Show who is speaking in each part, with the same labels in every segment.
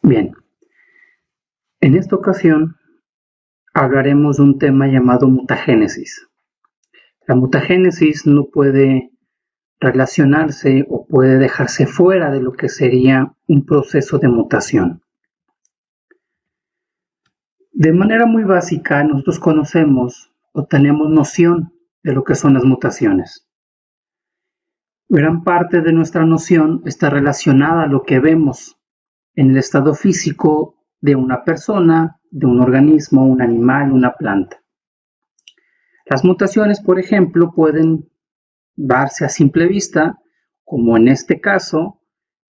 Speaker 1: Bien, en esta ocasión hablaremos de un tema llamado mutagénesis. La mutagénesis no puede relacionarse o puede dejarse fuera de lo que sería un proceso de mutación. De manera muy básica, nosotros conocemos o tenemos noción de lo que son las mutaciones. Gran parte de nuestra noción está relacionada a lo que vemos en el estado físico de una persona, de un organismo, un animal, una planta. Las mutaciones, por ejemplo, pueden darse a simple vista, como en este caso,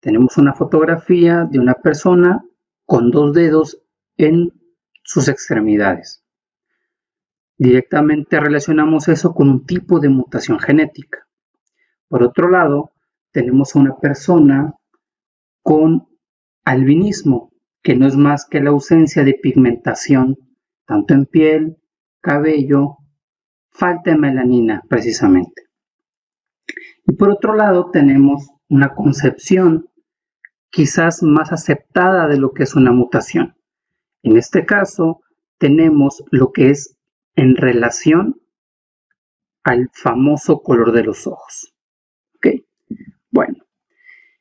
Speaker 1: tenemos una fotografía de una persona con 2 dedos en sus extremidades. Directamente relacionamos eso con un tipo de mutación genética. Por otro lado, tenemos a una persona con albinismo, que no es más que la ausencia de pigmentación, tanto en piel, cabello, falta de melanina precisamente. Y por otro lado tenemos una concepción quizás más aceptada de lo que es una mutación. En este caso tenemos lo que es en relación al famoso color de los ojos. ¿Ok? Bueno,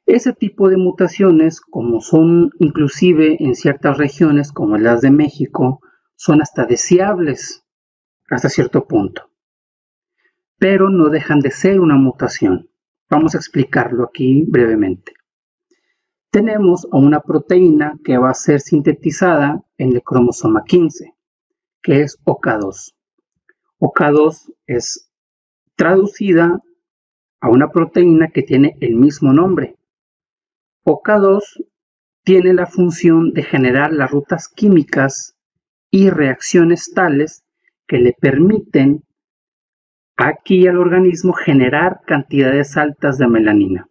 Speaker 1: ese tipo de mutaciones, como son inclusive en ciertas regiones como las de México, son hasta deseables hasta cierto punto, pero no dejan de ser una mutación. Vamos a explicarlo aquí brevemente. Tenemos a una proteína que va a ser sintetizada en el cromosoma 15, que es OK2. OK2 es traducida a una proteína que tiene el mismo nombre. OK2 tiene la función de generar las rutas químicas y reacciones tales que le permiten aquí al organismo generar cantidades altas de melanina.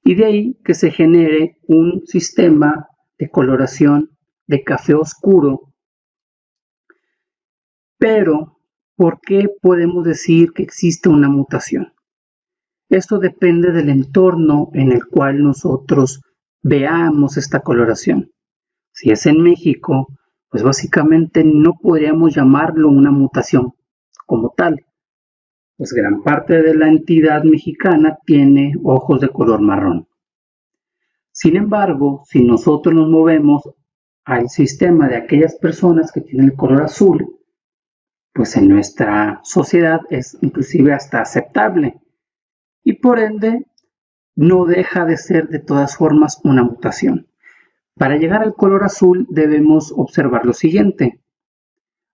Speaker 1: Y de ahí que se genere un sistema de coloración de café oscuro. Pero, ¿por qué podemos decir que existe una mutación? Esto depende del entorno en el cual nosotros veamos esta coloración. Si es en México, pues básicamente no podríamos llamarlo una mutación como tal, pues gran parte de la entidad mexicana tiene ojos de color marrón. Sin embargo, si nosotros nos movemos al sistema de aquellas personas que tienen el color azul, pues en nuestra sociedad es inclusive hasta aceptable y por ende no deja de ser de todas formas una mutación. Para llegar al color azul debemos observar lo siguiente.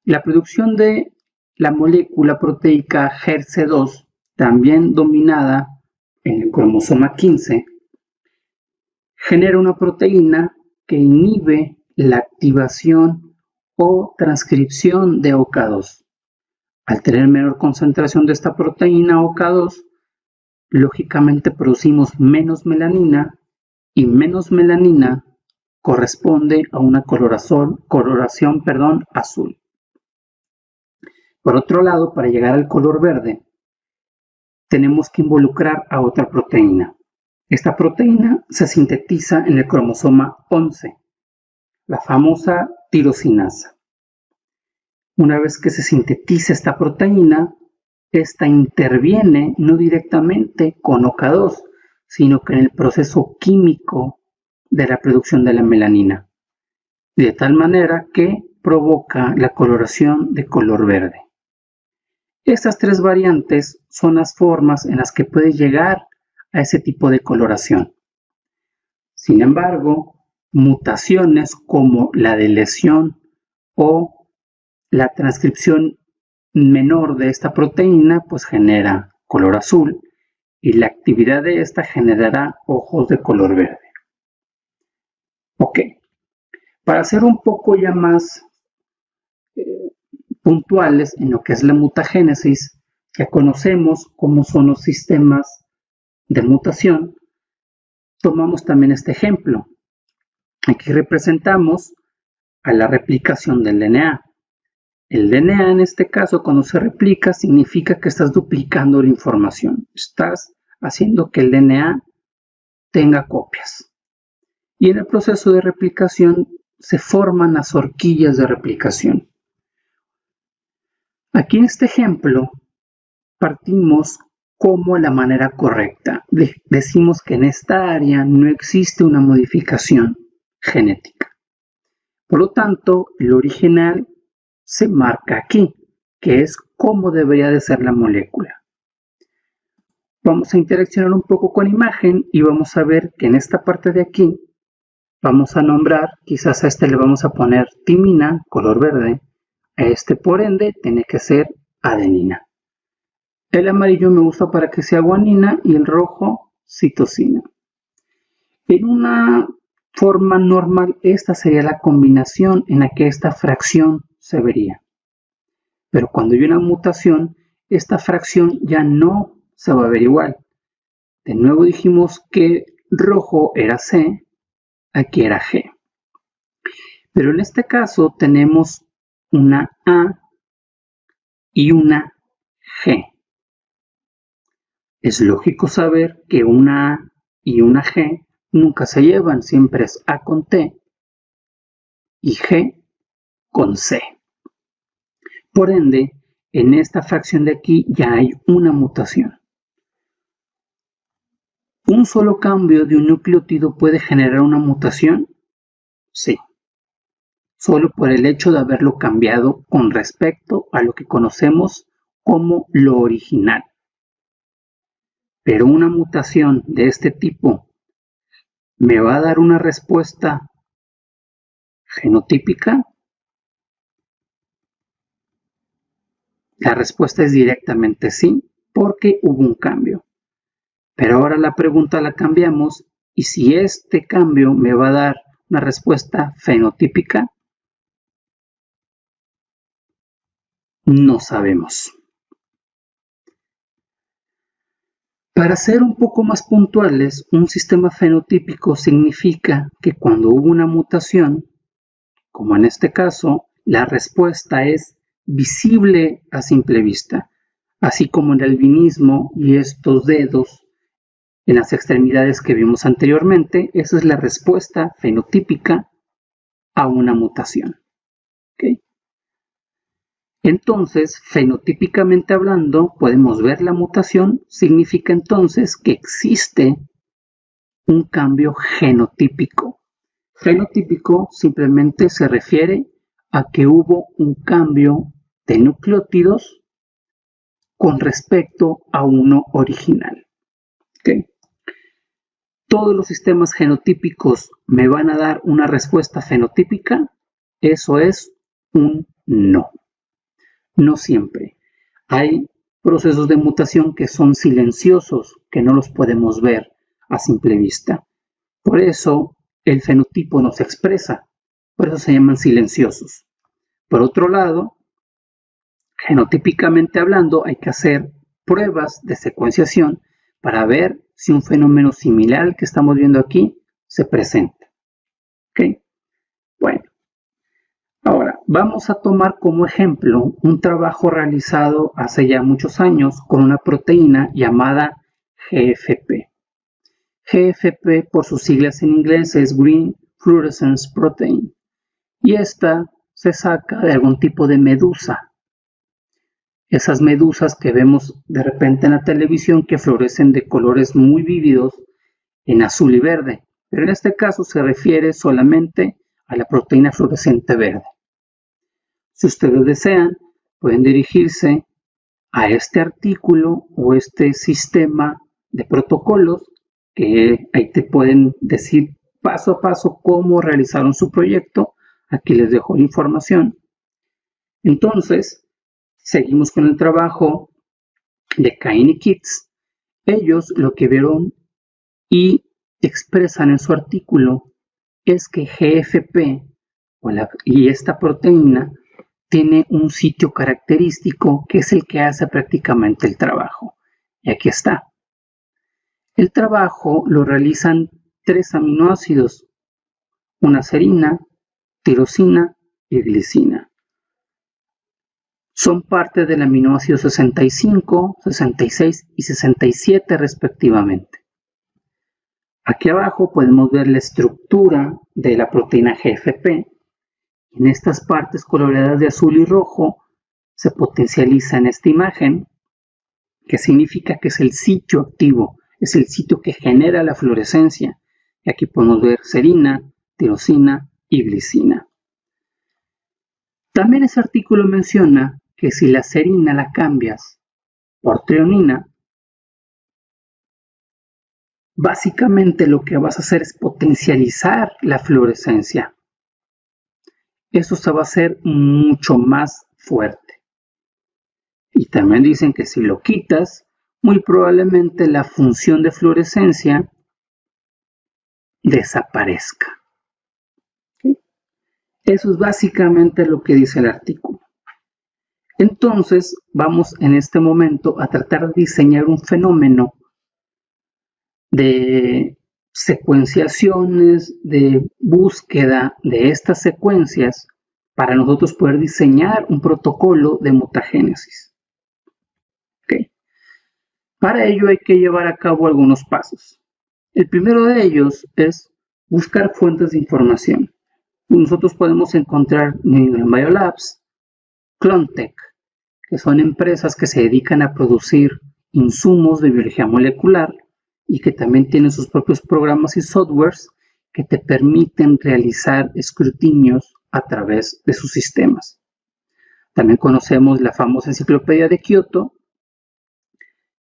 Speaker 1: La producción de la molécula proteica HERC2, también dominada en el cromosoma 15, genera una proteína que inhibe la activación o transcripción de OK2. Al tener menor concentración de esta proteína OK2, lógicamente producimos menos melanina y menos melanina corresponde a una coloración azul. Por otro lado, para llegar al color verde, tenemos que involucrar a otra proteína. Esta proteína se sintetiza en el cromosoma 11, la famosa tirosinasa. Una vez que se sintetiza esta proteína, esta interviene no directamente con OK2, sino que en el proceso químico de la producción de la melanina, de tal manera que provoca la coloración de color verde. Estas 3 variantes son las formas en las que puede llegar a ese tipo de coloración. Sin embargo, mutaciones como la de lesión o la transcripción menor de esta proteína pues genera color azul y la actividad de esta generará ojos de color verde. Ok, para ser un poco ya más puntuales en lo que es la mutagénesis, ya conocemos cómo son los sistemas de mutación, tomamos también este ejemplo. Aquí representamos a la replicación del DNA. El DNA en este caso, cuando se replica, significa que estás duplicando la información. Estás haciendo que el DNA tenga copias. Y en el proceso de replicación se forman las horquillas de replicación. Aquí en este ejemplo partimos como la manera correcta. Decimos que en esta área no existe una modificación genética. Por lo tanto, el original se marca aquí, que es cómo debería de ser la molécula. Vamos a interaccionar un poco con imagen y vamos a ver que en esta parte de aquí vamos a nombrar, quizás a este le vamos a poner timina, color verde, a este por ende tiene que ser adenina. El amarillo me gusta para que sea guanina y el rojo citosina. En una forma normal esta sería la combinación en la que esta fracción se vería. Pero cuando hay una mutación, esta fracción ya no se va a ver igual. De nuevo dijimos que rojo era C, aquí era G. Pero en este caso tenemos una A y una G. Es lógico saber que una A y una G nunca se llevan, siempre es A con T y G con C. Por ende, en esta fracción de aquí ya hay una mutación. ¿Un solo cambio de un nucleótido puede generar una mutación? Sí. Solo por el hecho de haberlo cambiado con respecto a lo que conocemos como lo original. Pero una mutación de este tipo me va a dar una respuesta genotípica. La respuesta es directamente sí, porque hubo un cambio. Pero ahora la pregunta la cambiamos, y si este cambio me va a dar una respuesta fenotípica, no sabemos. Para ser un poco más puntuales, un sistema fenotípico significa que cuando hubo una mutación, como en este caso, la respuesta es visible a simple vista, así como en el albinismo y estos dedos en las extremidades que vimos anteriormente. Esa es la respuesta fenotípica a una mutación. ¿Okay? Entonces, fenotípicamente hablando, podemos ver la mutación, significa entonces que existe un cambio genotípico. Fenotípico simplemente se refiere a que hubo un cambio de nucleótidos con respecto a uno original. ¿Okay? Todos los sistemas genotípicos me van a dar una respuesta fenotípica. Eso es un no. No siempre. Hay procesos de mutación que son silenciosos, que no los podemos ver a simple vista. Por eso el fenotipo no se expresa, por eso se llaman silenciosos. Por otro lado, genotípicamente hablando, hay que hacer pruebas de secuenciación para ver si un fenómeno similar al que estamos viendo aquí se presenta. ¿Okay? Bueno. Ahora, vamos a tomar como ejemplo un trabajo realizado hace ya muchos años con una proteína llamada GFP. GFP, por sus siglas en inglés, es Green Fluorescence Protein. Y esta se saca de algún tipo de medusa. Esas medusas que vemos de repente en la televisión que florecen de colores muy vívidos en azul y verde. Pero en este caso se refiere solamente a la proteína fluorescente verde. Si ustedes desean, pueden dirigirse a este artículo o este sistema de protocolos que ahí te pueden decir paso a paso cómo realizaron su proyecto. Aquí les dejo la información. Entonces, seguimos con el trabajo de Cain y Kitts. Ellos lo que vieron y expresan en su artículo es que GFP y esta proteína tiene un sitio característico que es el que hace prácticamente el trabajo. Y aquí está. El trabajo lo realizan 3 aminoácidos, una serina, tirosina y glicina. Son parte del aminoácido 65, 66 y 67 respectivamente. Aquí abajo podemos ver la estructura de la proteína GFP. En estas partes coloreadas de azul y rojo se potencializa en esta imagen, que significa que es el sitio activo, es el sitio que genera la fluorescencia. Y aquí podemos ver serina, tirosina y glicina. También ese artículo menciona que si la serina la cambias por treonina, básicamente lo que vas a hacer es potencializar la fluorescencia. Eso se va a hacer mucho más fuerte. Y también dicen que si lo quitas, muy probablemente la función de fluorescencia desaparezca. Eso es básicamente lo que dice el artículo. Entonces, vamos en este momento a tratar de diseñar un fenómeno de secuenciaciones, de búsqueda de estas secuencias para nosotros poder diseñar un protocolo de mutagénesis. ¿Okay? Para ello hay que llevar a cabo algunos pasos. El primero de ellos es buscar fuentes de información. Nosotros podemos encontrar en Biolabs, Clontech, que son empresas que se dedican a producir insumos de biología molecular y que también tienen sus propios programas y softwares que te permiten realizar escrutinios a través de sus sistemas. También conocemos la famosa enciclopedia de Kioto,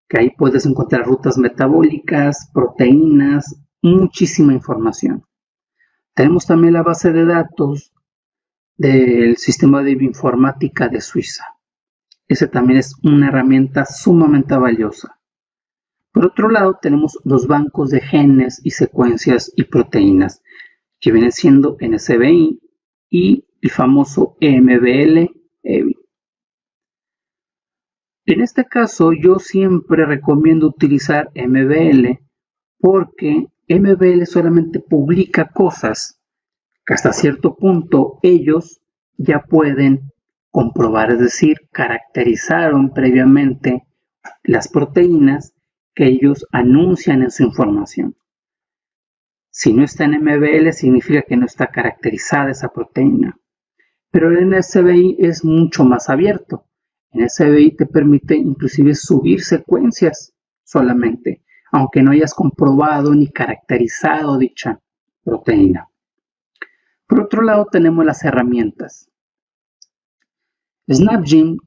Speaker 1: que ahí puedes encontrar rutas metabólicas, proteínas, muchísima información. Tenemos también la base de datos del sistema de bioinformática de Suiza. Esa también es una herramienta sumamente valiosa. Por otro lado, tenemos los bancos de genes y secuencias y proteínas, que vienen siendo NSBI y el famoso EMBL-EBI. En este caso, yo siempre recomiendo utilizar MBL porque MBL solamente publica cosas que hasta cierto punto ellos ya pueden comprobar, es decir, caracterizaron previamente las proteínas que ellos anuncian en su información. Si no está en MBL significa que no está caracterizada esa proteína. Pero el NSBI es mucho más abierto. En NSBI te permite inclusive subir secuencias solamente, aunque no hayas comprobado ni caracterizado dicha proteína. Por otro lado tenemos las herramientas. SnapGene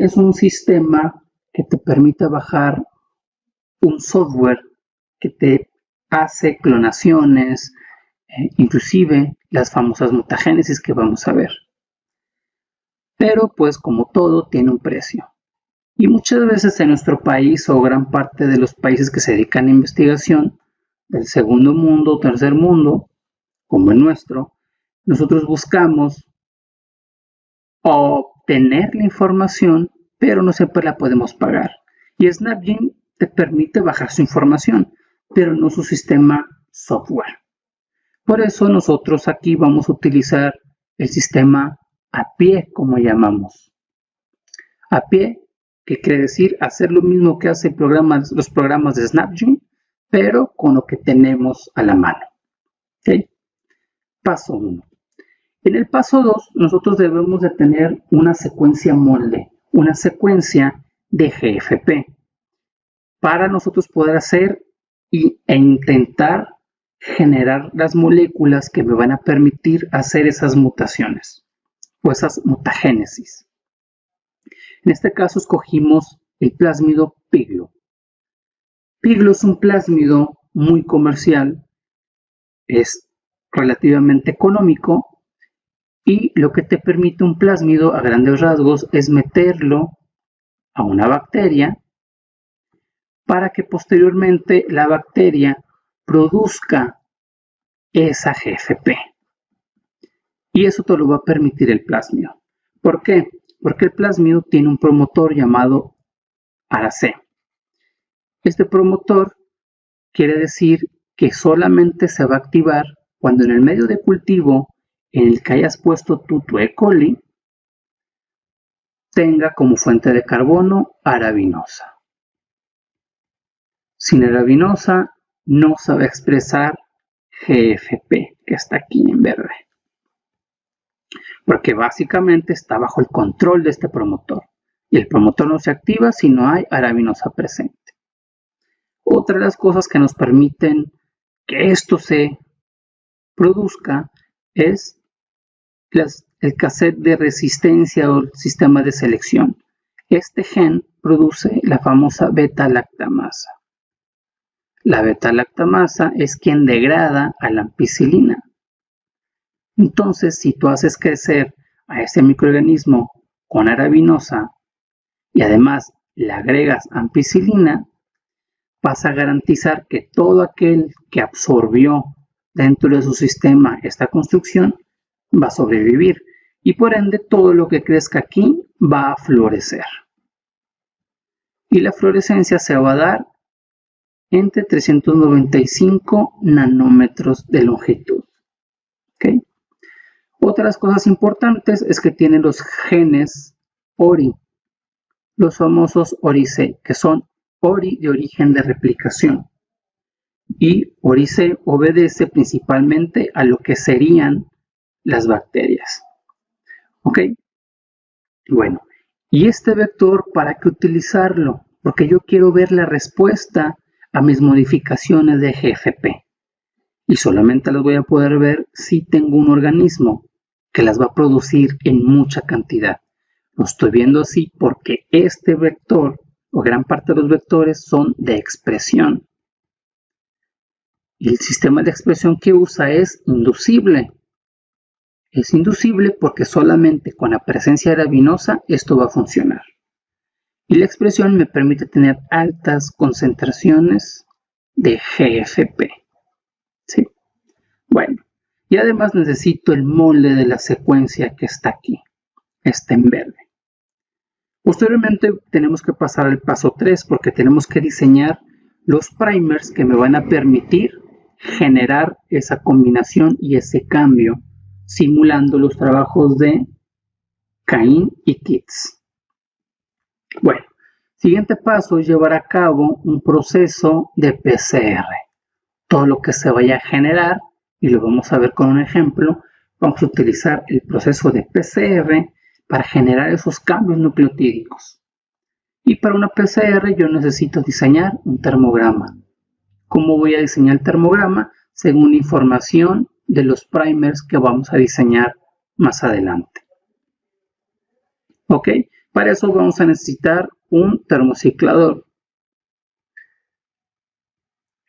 Speaker 1: es un sistema que te permite bajar un software que te hace clonaciones, inclusive las famosas mutagénesis que vamos a ver. Pero pues como todo tiene un precio. Y muchas veces en nuestro país o gran parte de los países que se dedican a investigación del segundo mundo o tercer mundo, como el nuestro, nosotros buscamos obtener la información, pero no siempre la podemos pagar. Y SnapGene te permite bajar su información, pero no su sistema software. Por eso nosotros aquí vamos a utilizar el sistema a pie, como llamamos. A pie, que quiere decir hacer lo mismo que hacen los programas de SnapGene, pero con lo que tenemos a la mano. ¿Okay? Paso 1. En el paso 2, nosotros debemos de tener una secuencia molde, una secuencia de GFP, para nosotros poder hacer e intentar generar las moléculas que me van a permitir hacer esas mutaciones o esas mutagénesis. En este caso escogimos el plásmido Piglo. Piglo es un plásmido muy comercial, es relativamente económico y lo que te permite un plásmido a grandes rasgos es meterlo a una bacteria para que posteriormente la bacteria produzca esa GFP. Y eso te lo va a permitir el plásmido. ¿Por qué? Porque el plásmido tiene un promotor llamado ARAC. Este promotor quiere decir que solamente se va a activar cuando en el medio de cultivo en el que hayas puesto tu E. coli tenga como fuente de carbono arabinosa. Sin arabinosa no sabe expresar GFP, que está aquí en verde, porque básicamente está bajo el control de este promotor, y el promotor no se activa si no hay arabinosa presente. Otra de las cosas que nos permiten que esto se produzca es el cassette de resistencia o el sistema de selección. Este gen produce la famosa beta-lactamasa. La beta-lactamasa es quien degrada a la ampicilina. Entonces, si tú haces crecer a este microorganismo con arabinosa y además le agregas ampicilina, vas a garantizar que todo aquel que absorbió dentro de su sistema esta construcción va a sobrevivir y por ende todo lo que crezca aquí va a florecer. Y la florescencia se va a dar entre 395 nanómetros de longitud. ¿Okay? Otras cosas importantes es que tiene los genes ORI, los famosos ORI-C, que son ORI de origen de replicación. Y ORI-C obedece principalmente a lo que serían las bacterias. ¿Ok? Bueno, ¿y este vector para qué utilizarlo? Porque yo quiero ver la respuesta a mis modificaciones de GFP. Y solamente las voy a poder ver si tengo un organismo que las va a producir en mucha cantidad. Lo estoy viendo así porque este vector o gran parte de los vectores son de expresión. Y el sistema de expresión que usa es inducible. Es inducible porque solamente con la presencia arabinosa esto va a funcionar. Y la expresión me permite tener altas concentraciones de GFP. ¿Sí? Bueno, y además necesito el molde de la secuencia que está aquí. Está en verde. Posteriormente tenemos que pasar al paso 3 porque tenemos que diseñar los primers que me van a permitir generar esa combinación y ese cambio simulando los trabajos de Cain y Kitts. Bueno, siguiente paso es llevar a cabo un proceso de PCR. Todo lo que se vaya a generar, y lo vamos a ver con un ejemplo, vamos a utilizar el proceso de PCR para generar esos cambios nucleotídicos. Y para una PCR yo necesito diseñar un termograma. ¿Cómo voy a diseñar el termograma? Según información de los primers que vamos a diseñar más adelante. ¿Ok? Para eso vamos a necesitar un termociclador.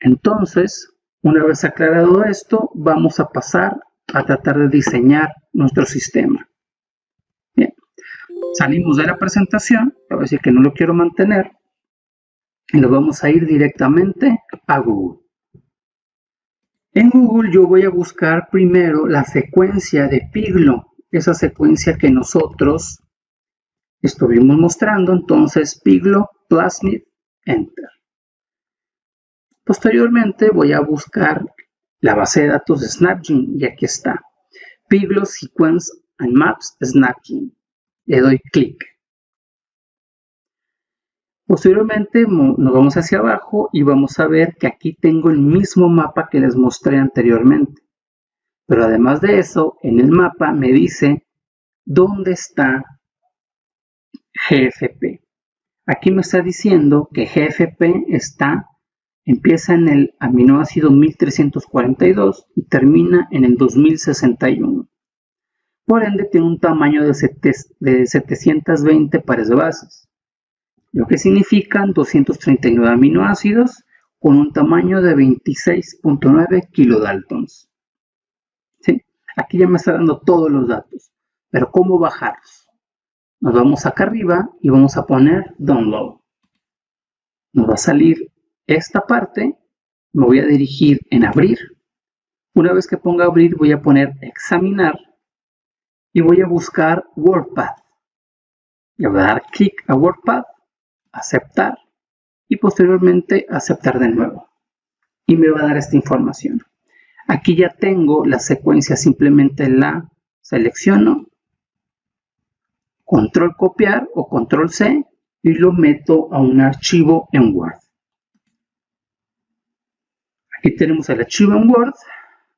Speaker 1: Entonces, una vez aclarado esto, vamos a pasar a tratar de diseñar nuestro sistema. Bien, salimos de la presentación, a decir que no lo quiero mantener, y nos vamos a ir directamente a Google. En Google yo voy a buscar primero la secuencia de Piglo, esa secuencia que nosotros estuvimos mostrando, entonces Piglo Plasmid Enter. Posteriormente voy a buscar la base de datos de SnapGene y aquí está, Piglo Sequence and Maps SnapGene. Le doy clic. Posteriormente nos vamos hacia abajo y vamos a ver que aquí tengo el mismo mapa que les mostré anteriormente. Pero además de eso, en el mapa me dice dónde está GFP. Aquí me está diciendo que GFP empieza en el aminoácido 1342 y termina en el 2061. Por ende, tiene un tamaño de 720 pares de bases, lo que significan 239 aminoácidos con un tamaño de 26.9 kilodaltons. ¿Sí? Aquí ya me está dando todos los datos, pero ¿cómo bajarlos? Nos vamos acá arriba y vamos a poner Download. Nos va a salir esta parte, me voy a dirigir en Abrir. Una vez que ponga Abrir voy a poner Examinar y voy a buscar WordPad. Le voy a dar clic a WordPad, aceptar y posteriormente aceptar de nuevo. Y me va a dar esta información. Aquí ya tengo la secuencia, simplemente la selecciono, control copiar o control C y lo meto a un archivo en Word. Aquí tenemos el archivo en Word.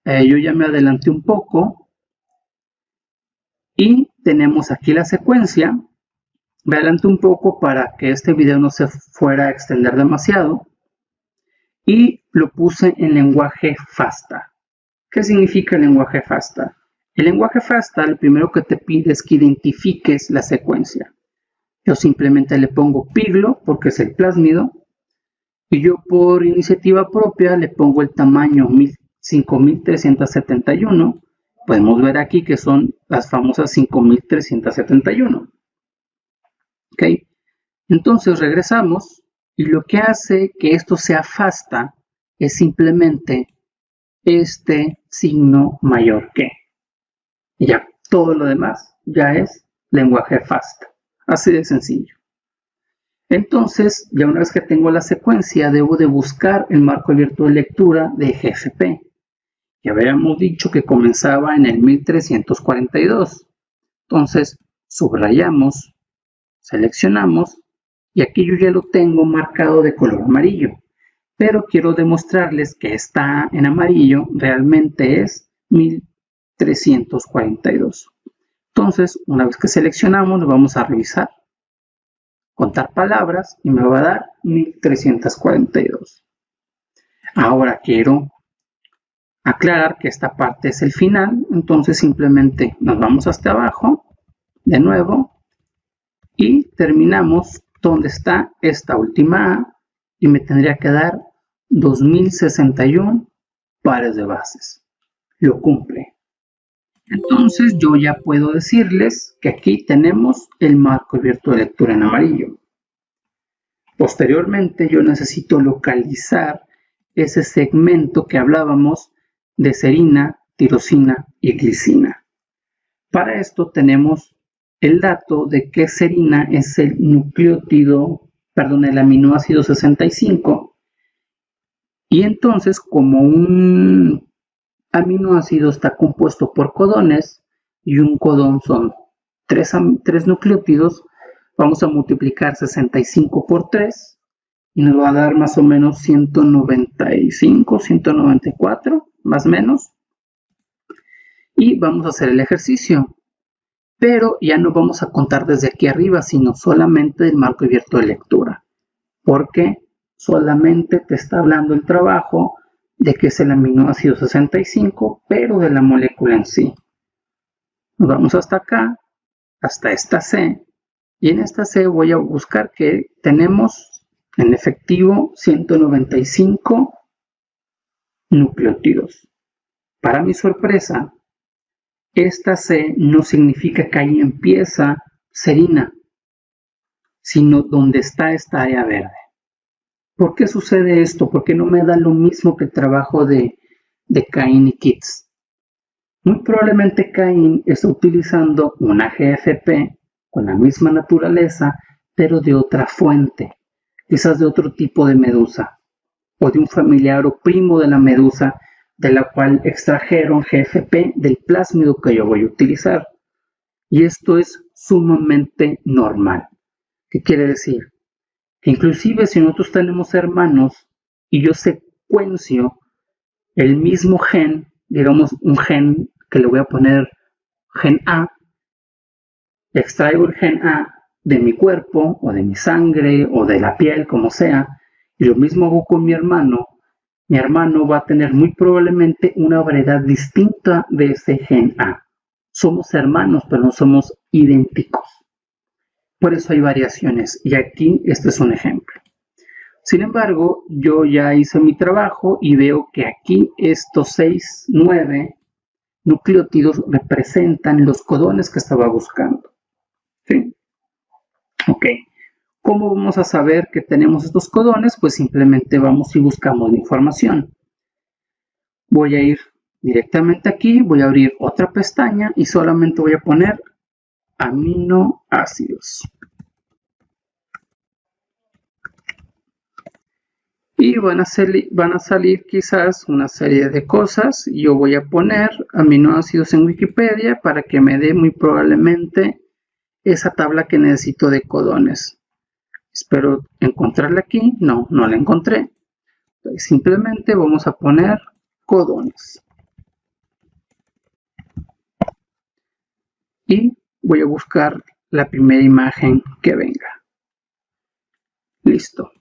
Speaker 1: Yo ya me adelanté un poco. Y tenemos aquí la secuencia. Me adelanto un poco para que este video no se fuera a extender demasiado. Y lo puse en lenguaje FASTA. ¿Qué significa el lenguaje FASTA? El lenguaje FASTA lo primero que te pide es que identifiques la secuencia. Yo simplemente le pongo piglo porque es el plásmido. Y yo por iniciativa propia le pongo el tamaño 5371. Podemos ver aquí que son las famosas 5371. ¿Ok? Entonces regresamos y lo que hace que esto sea FASTA es simplemente este signo mayor que. Y ya todo lo demás ya es lenguaje FASTA. Así de sencillo. Entonces, ya una vez que tengo la secuencia, debo de buscar el marco abierto de lectura de GFP. Ya habíamos dicho que comenzaba en el 1342. Entonces, subrayamos, seleccionamos, y aquí yo ya lo tengo marcado de color amarillo. Pero quiero demostrarles que está en amarillo, realmente es 1342. Entonces, una vez que seleccionamos, lo vamos a revisar. Contar palabras y me va a dar 1342. Ahora quiero aclarar que esta parte es el final, entonces simplemente nos vamos hasta abajo, de nuevo, y terminamos donde está esta última A y me tendría que dar 2061 pares de bases. Lo cumple. Entonces yo ya puedo decirles que aquí tenemos el marco abierto de lectura en amarillo. Posteriormente yo necesito localizar ese segmento que hablábamos de serina, tirosina y glicina. Para esto tenemos el dato de que serina es el el aminoácido 65, y entonces como un aminoácido está compuesto por codones y un codón son 3 nucleótidos, vamos a multiplicar 65 por 3 y nos va a dar más o menos 195, 194, más o menos. Y vamos a hacer el ejercicio. Pero ya no vamos a contar desde aquí arriba, sino solamente del marco abierto de lectura. Porque solamente te está hablando el trabajo de que es el aminoácido 65, pero de la molécula en sí. Nos vamos hasta acá, hasta esta C. Y en esta C voy a buscar que tenemos en efectivo 195 nucleótidos. Para mi sorpresa, esta C no significa que ahí empieza serina, sino donde está esta área verde. ¿Por qué sucede esto? ¿Por qué no me da lo mismo que el trabajo de Cain y Kitts? Muy probablemente Cain está utilizando una GFP con la misma naturaleza, pero de otra fuente, quizás de otro tipo de medusa, o de un familiar o primo de la medusa, de la cual extrajeron GFP del plásmido que yo voy a utilizar. Y esto es sumamente normal. ¿Qué quiere decir? Que inclusive si nosotros tenemos hermanos y yo secuencio el mismo gen, digamos un gen que le voy a poner gen A, extraigo el gen A de mi cuerpo o de mi sangre o de la piel, como sea, y lo mismo hago con mi hermano va a tener muy probablemente una variedad distinta de ese gen A. Somos hermanos, pero no somos idénticos. Por eso hay variaciones, y aquí este es un ejemplo. Sin embargo, yo ya hice mi trabajo y veo que aquí estos 9 nucleótidos representan los codones que estaba buscando. ¿Sí? Ok. ¿Cómo vamos a saber que tenemos estos codones? Pues simplemente vamos y buscamos la información. Voy a ir directamente aquí, voy a abrir otra pestaña y solamente voy a poner aminoácidos. Y van a salir quizás una serie de cosas. Yo voy a poner aminoácidos en Wikipedia para que me dé muy probablemente esa tabla que necesito de codones. Espero encontrarla aquí. No la encontré. Entonces, simplemente vamos a poner codones. Y voy a buscar la primera imagen que venga. Listo.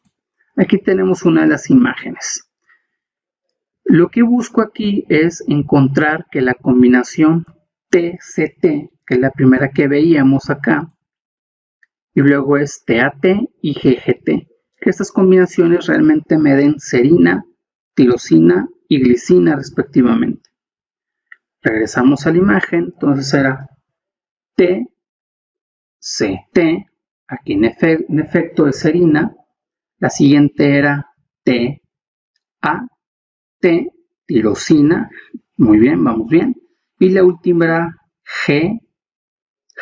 Speaker 1: Aquí tenemos una de las imágenes. Lo que busco aquí es encontrar que la combinación TCT, que es la primera que veíamos acá, y luego es TAT y GGT, que estas combinaciones realmente me den serina, tirosina y glicina respectivamente. Regresamos a la imagen, entonces era TCT, aquí en efecto es serina, la siguiente era TAT, tirosina, muy bien, vamos bien, y la última era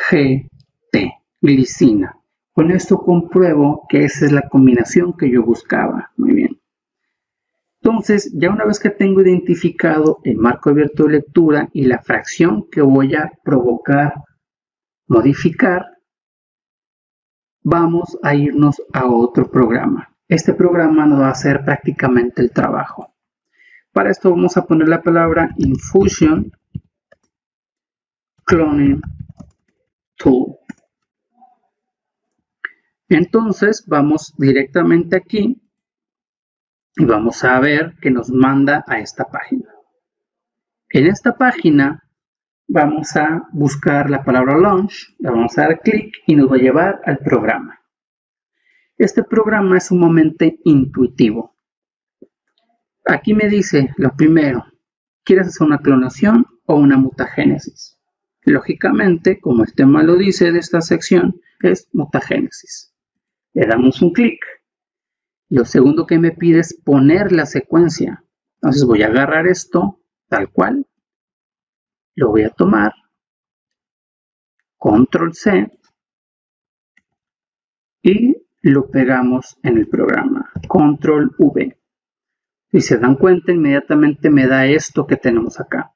Speaker 1: GGT, glicina. Con esto compruebo que esa es la combinación que yo buscaba. Muy bien. Entonces, ya una vez que tengo identificado el marco abierto de lectura y la fracción que voy a provocar, modificar, vamos a irnos a otro programa. Este programa nos va a hacer prácticamente el trabajo. Para esto vamos a poner la palabra Infusion Cloning Tool. Entonces vamos directamente aquí y vamos a ver que nos manda a esta página. En esta página vamos a buscar la palabra Launch, le vamos a dar clic y nos va a llevar al programa. Este programa es sumamente intuitivo. Aquí me dice lo primero, ¿quieres hacer una clonación o una mutagénesis? Lógicamente, como el tema lo dice de esta sección, es mutagénesis. Le damos un clic. Lo segundo que me pide es poner la secuencia. Entonces voy a agarrar esto tal cual. Lo voy a tomar. Control C. Y lo pegamos en el programa. Control V. Si se dan cuenta, inmediatamente me da esto que tenemos acá.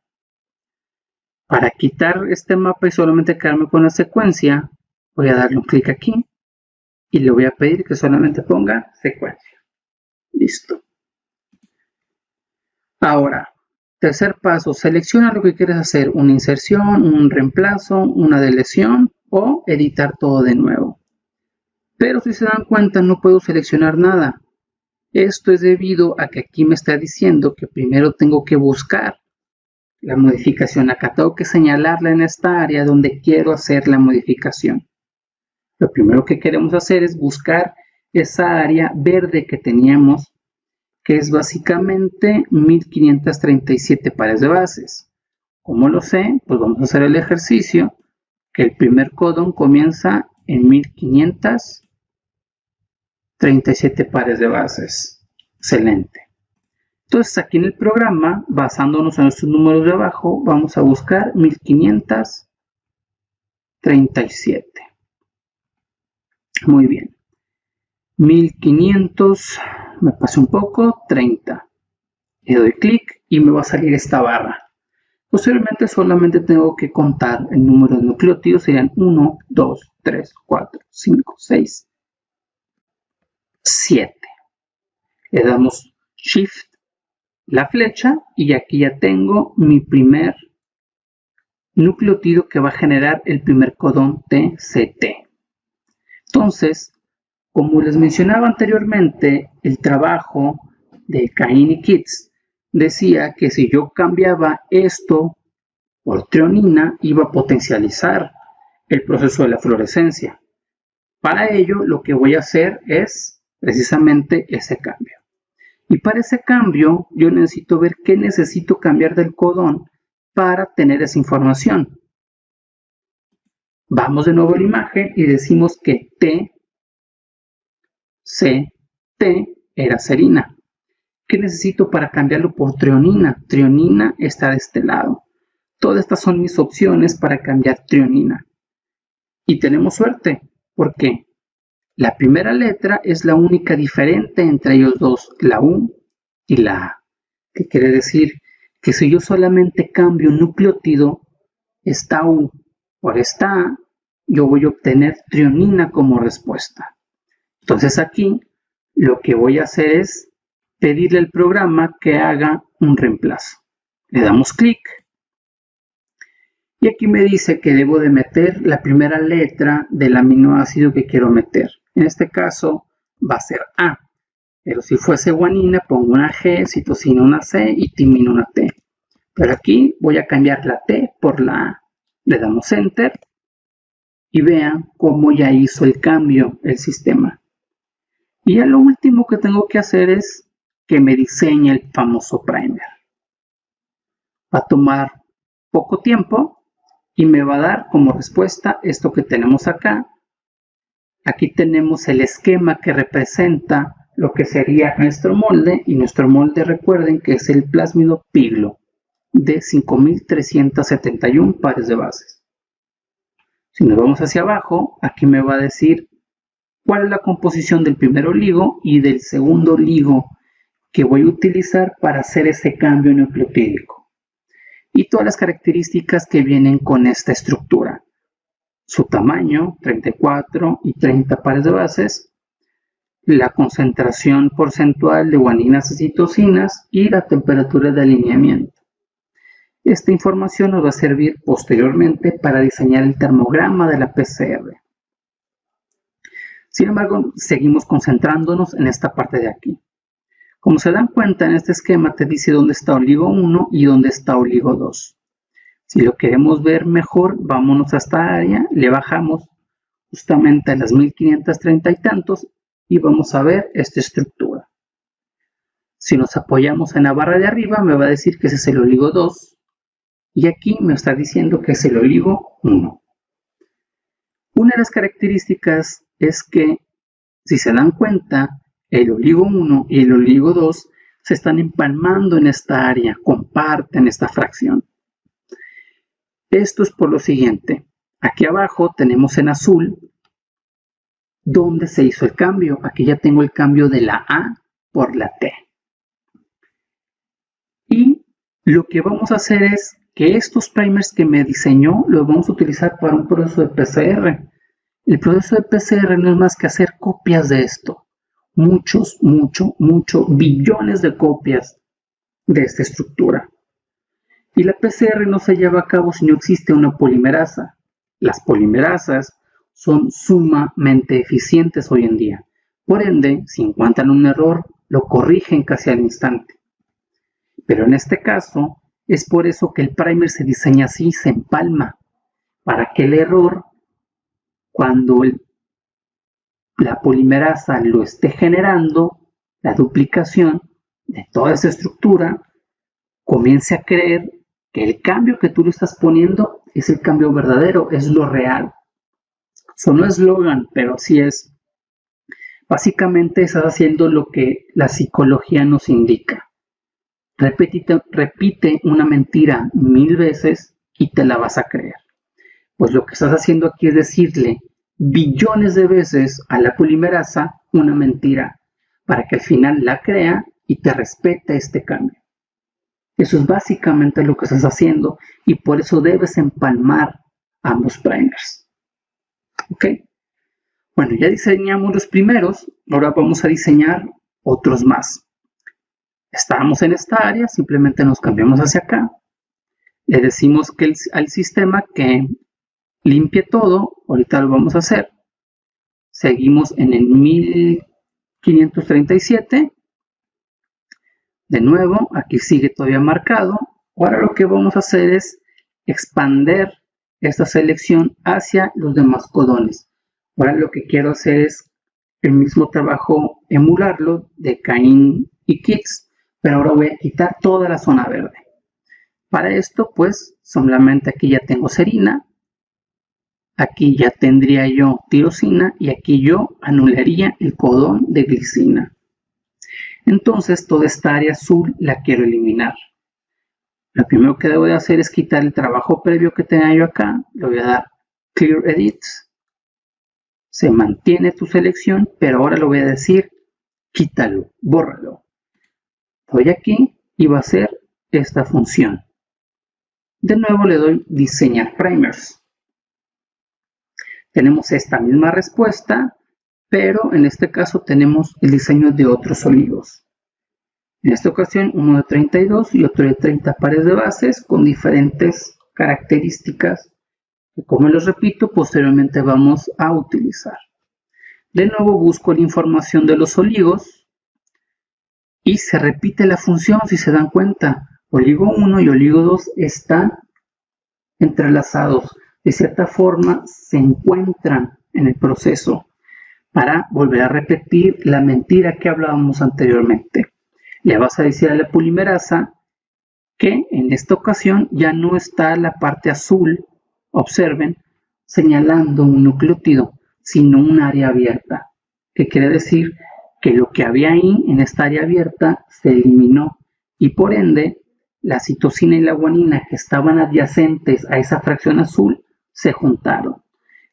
Speaker 1: Para quitar este mapa y solamente quedarme con la secuencia, voy a darle un clic aquí. Y le voy a pedir que solamente ponga secuencia. Listo. Ahora, tercer paso, selecciona lo que quieres hacer, una inserción, un reemplazo, una deleción o editar todo de nuevo. Pero si se dan cuenta no puedo seleccionar nada. Esto es debido a que aquí me está diciendo que primero tengo que buscar la modificación. Acá tengo que señalarla en esta área donde quiero hacer la modificación. Lo primero que queremos hacer es buscar esa área verde que teníamos, que es básicamente 1537 pares de bases. ¿Cómo lo sé? Pues vamos a hacer el ejercicio, que el primer codón comienza en 1537 pares de bases. Excelente. Entonces aquí en el programa, basándonos en estos números de abajo, vamos a buscar 1537. Muy bien. 1500, me pasé un poco, 30. Le doy clic y me va a salir esta barra. Posteriormente solamente tengo que contar el número de nucleótidos, serían 1, 2, 3, 4, 5, 6, 7. Le damos Shift, la flecha, y aquí ya tengo mi primer nucleótido que va a generar el primer codón TCT. Entonces, como les mencionaba anteriormente, el trabajo de Cain y Kitts decía que si yo cambiaba esto por treonina, iba a potencializar el proceso de la fluorescencia. Para ello, lo que voy a hacer es precisamente ese cambio. Y para ese cambio, yo necesito ver qué necesito cambiar del codón para tener esa información. Vamos de nuevo a la imagen y decimos que TCT era serina. ¿Qué necesito para cambiarlo por treonina? Treonina está de este lado. Todas estas son mis opciones para cambiar treonina. Y tenemos suerte, porque la primera letra es la única diferente entre ellos dos, la U y la A. ¿Qué quiere decir? Que si yo solamente cambio un nucleótido, esta U por esta A, yo voy a obtener treonina como respuesta. Entonces aquí lo que voy a hacer es pedirle al programa que haga un reemplazo. Le damos clic y aquí me dice que debo de meter la primera letra del aminoácido que quiero meter. En este caso va a ser A, pero si fuese guanina pongo una G, citosina una C y timina una T. Pero aquí voy a cambiar la T por la A. Le damos Enter y vean cómo ya hizo el cambio el sistema. Y ya lo último que tengo que hacer es que me diseñe el famoso primer. Va a tomar poco tiempo y me va a dar como respuesta esto que tenemos acá. Aquí tenemos el esquema que representa lo que sería nuestro molde, y nuestro molde, recuerden que es el plásmido Piglo de 5371 pares de bases. Si nos vamos hacia abajo, aquí me va a decir cuál es la composición del primer oligo y del segundo oligo que voy a utilizar para hacer ese cambio nucleotídico, y todas las características que vienen con esta estructura: su tamaño, 34 y 30 pares de bases, la concentración porcentual de guaninas y citosinas y la temperatura de alineamiento. Esta información nos va a servir posteriormente para diseñar el termograma de la PCR. Sin embargo, seguimos concentrándonos en esta parte de aquí. Como se dan cuenta, en este esquema te dice dónde está oligo 1 y dónde está oligo 2. Si lo queremos ver mejor, vámonos a esta área, le bajamos justamente a las 1530 y tantos y vamos a ver esta estructura. Si nos apoyamos en la barra de arriba, me va a decir que ese es el oligo 2 y aquí me está diciendo que es el oligo 1. Una de las características es que, si se dan cuenta, el oligo 1 y el oligo 2 se están empalmando en esta área, comparten esta fracción. Esto es por lo siguiente: aquí abajo tenemos en azul dónde se hizo el cambio. Aquí ya tengo el cambio de la A por la T. Y lo que vamos a hacer es que estos primers que me diseñó los vamos a utilizar para un proceso de PCR. El proceso de PCR no es más que hacer copias de esto. Muchos billones de copias de esta estructura. Y la PCR no se lleva a cabo si no existe una polimerasa. Las polimerasas son sumamente eficientes hoy en día. Por ende, si encuentran un error, lo corrigen casi al instante. Pero en este caso, es por eso que el primer se diseña así, se empalma, para que el error, cuando la polimerasa lo esté generando, la duplicación de toda esa estructura, comience a creer que el cambio que tú le estás poniendo es el cambio verdadero, es lo real. Eso no es eslogan, pero sí es. Básicamente estás haciendo lo que la psicología nos indica. Repite una mentira 1000 veces y te la vas a creer. Pues lo que estás haciendo aquí es decirle billones de veces a la polimerasa una mentira para que al final la crea y te respete este cambio. Eso es básicamente lo que estás haciendo y por eso debes empalmar ambos primers. ¿Ok? Bueno, ya diseñamos los primeros, ahora vamos a diseñar otros más. Estábamos en esta área, simplemente nos cambiamos hacia acá. Le decimos que al sistema que limpie todo, ahorita lo vamos a hacer. Seguimos en el 1537. De nuevo, aquí sigue todavía marcado. Ahora lo que vamos a hacer es expander esta selección hacia los demás codones. Ahora lo que quiero hacer es el mismo trabajo, emularlo de Cain y Kix, pero ahora voy a quitar toda la zona verde. Para esto, pues, solamente aquí ya tengo serina, aquí ya tendría yo tirosina y aquí yo anularía el codón de glicina. Entonces, toda esta área azul la quiero eliminar. Lo primero que debo de hacer es quitar el trabajo previo que tenía yo acá. Le voy a dar Clear Edit. Se mantiene tu selección, pero ahora lo voy a decir, quítalo, bórralo. Voy aquí y va a ser esta función. De nuevo le doy diseñar primers. Tenemos esta misma respuesta, pero en este caso tenemos el diseño de otros oligos. En esta ocasión, uno de 32 y otro de 30 pares de bases con diferentes características que, como les repito, posteriormente vamos a utilizar. De nuevo busco la información de los oligos y se repite la función, si se dan cuenta. Oligo 1 y oligo 2 están entrelazados. De cierta forma se encuentran en el proceso para volver a repetir la mentira que hablábamos anteriormente. Le vas a decir a la polimerasa que en esta ocasión ya no está la parte azul, observen, señalando un nucleótido, sino un área abierta, que quiere decir que lo que había ahí en esta área abierta se eliminó y por ende la citosina y la guanina que estaban adyacentes a esa fracción azul se juntaron.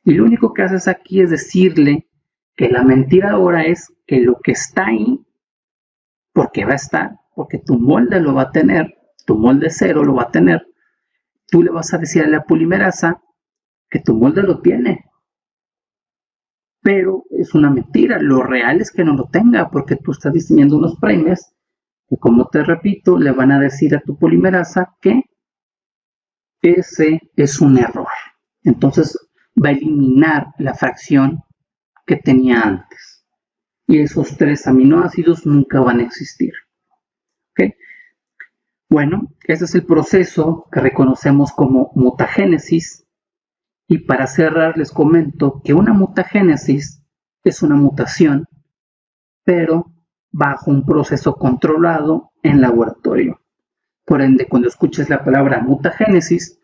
Speaker 1: Y lo único que haces aquí es decirle que la mentira ahora es que lo que está ahí, porque va a estar, porque tu molde lo va a tener, tu molde cero lo va a tener, tú le vas a decir a la polimerasa que tu molde lo tiene. Pero es una mentira, lo real es que no lo tenga, porque tú estás diseñando unos primers que, como te repito, le van a decir a tu polimerasa que ese es un error. Entonces va a eliminar la fracción que tenía antes. Y esos 3 aminoácidos nunca van a existir. ¿Okay? Bueno, ese es el proceso que reconocemos como mutagénesis. Y para cerrar les comento que una mutagénesis es una mutación, pero bajo un proceso controlado en laboratorio. Por ende, cuando escuches la palabra mutagénesis,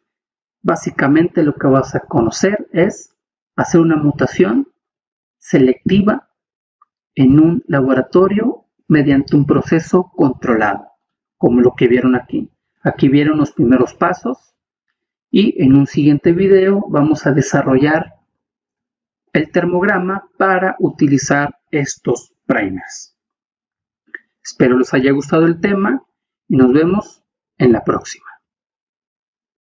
Speaker 1: básicamente lo que vas a conocer es hacer una mutación selectiva en un laboratorio mediante un proceso controlado, como lo que vieron aquí. Aquí vieron los primeros pasos y en un siguiente video vamos a desarrollar el termograma para utilizar estos primers. Espero les haya gustado el tema y nos vemos en la próxima.